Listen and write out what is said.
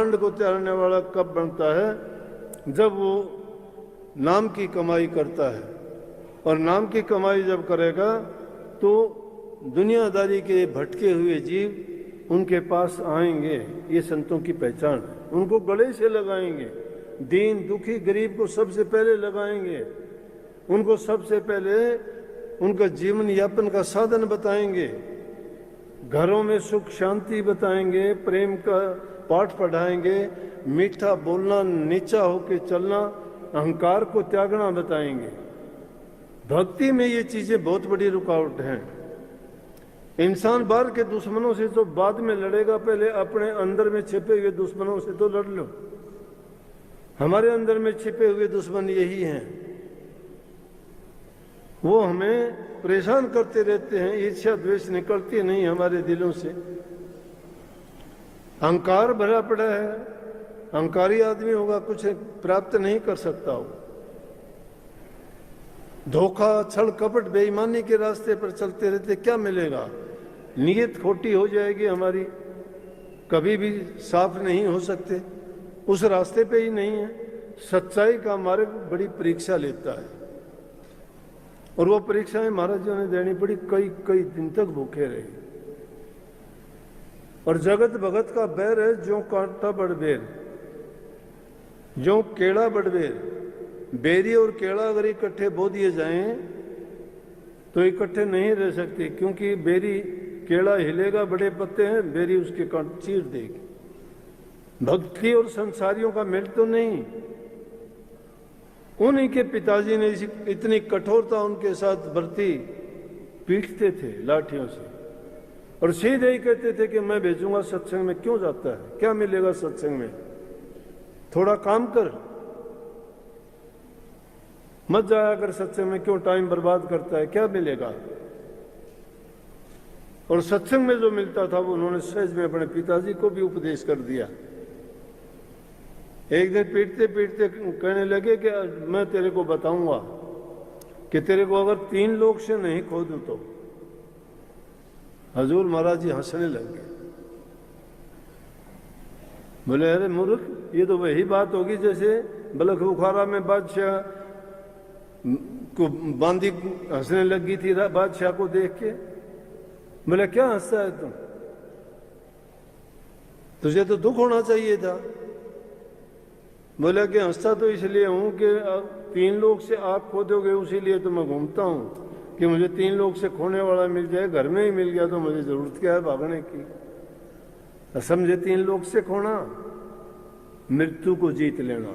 ब्रह्मांड को त्यागने वाला कब बनता है? जब वो नाम की कमाई करता है। और नाम की कमाई जब करेगा तो दुनियादारी के भटके हुए जीव उनके पास आएंगे। ये संतों की पहचान है। उनको गले से लगाएंगे, दीन दुखी गरीब को सबसे पहले लगाएंगे, उनको सबसे पहले उनका जीवन यापन का साधन बताएंगे, घरों में सुख शांति बताएंगे, प्रेम का पाठ पढ़ाएंगे, मीठा बोलना, नीचा होके चलना, अहंकार को त्यागना बताएंगे। भक्ति में ये चीजें बहुत बड़ी रुकावट हैं। इंसान बाहर के दुश्मनों से तो बाद में लड़ेगा, पहले अपने अंदर में छिपे हुए दुश्मनों से तो लड़ लो। हमारे अंदर में छिपे हुए दुश्मन यही हैं, वो हमें परेशान करते रहते हैं। ईर्ष्या द्वेष निकलती नहीं हमारे दिलों से। अहंकार भरा पड़ा है, अहंकारी आदमी होगा कुछ प्राप्त नहीं कर सकता हो। धोखा छल कपट बेईमानी के रास्ते पर चलते रहते क्या मिलेगा? नीयत खोटी हो जाएगी हमारी, कभी भी साफ नहीं हो सकते, उस रास्ते पे ही नहीं है। सच्चाई का मार्ग बड़ी परीक्षा लेता है और वो परीक्षाएं महाराज ने देनी पड़ी। कई कई दिन तक भूखे रहे। और जगत भगत का बैर है, जो कांटा बड़बेर, जो केड़ा बड़बेर। बेरी और केड़ा अगर इकट्ठे बो दिए जाएं तो इकट्ठे नहीं रह सकते, क्योंकि बेरी केड़ा हिलेगा, बड़े पत्ते हैं, बेरी उसके कांटे चीर देगी। भक्ति और संसारियों का मेल तो नहीं। उन्हीं के पिताजी ने इतनी कठोरता उनके साथ बरती, पीटते थे लाठियों से और सीधे ही कहते थे कि मैं भेजूंगा सत्संग में। क्यों जाता है? क्या मिलेगा सत्संग में? थोड़ा काम कर, मत जाया कर सत्संग में। क्यों टाइम बर्बाद करता है? क्या मिलेगा? और सत्संग में जो मिलता था वो उन्होंने सहज में अपने पिताजी को भी उपदेश कर दिया। एक दिन पीटते पीटते कहने लगे कि मैं तेरे को बताऊंगा कि तेरे को अगर 3 लोग से नहीं खो दूं तो। हजूर महाराज जी हंसने लगे, बोले अरे मूर्ख, ये तो वही बात होगी जैसे बलख बुखारा में बादशाह को बांदी हंसने लगी थी बादशाह को देख के। बोले क्या हंसता है तुम? तुझे तो दुख होना चाहिए था। बोला कि हंसता तो इसलिए हूं कि 3 लोग से आप खो दोगे, उसी लिए तो मैं घूमता हूं कि मुझे 3 लोग से खोने वाला मिल जाए। घर में ही मिल गया तो मुझे जरूरत क्या है भागने की? समझे? 3 लोग से खोना, मृत्यु को जीत लेना।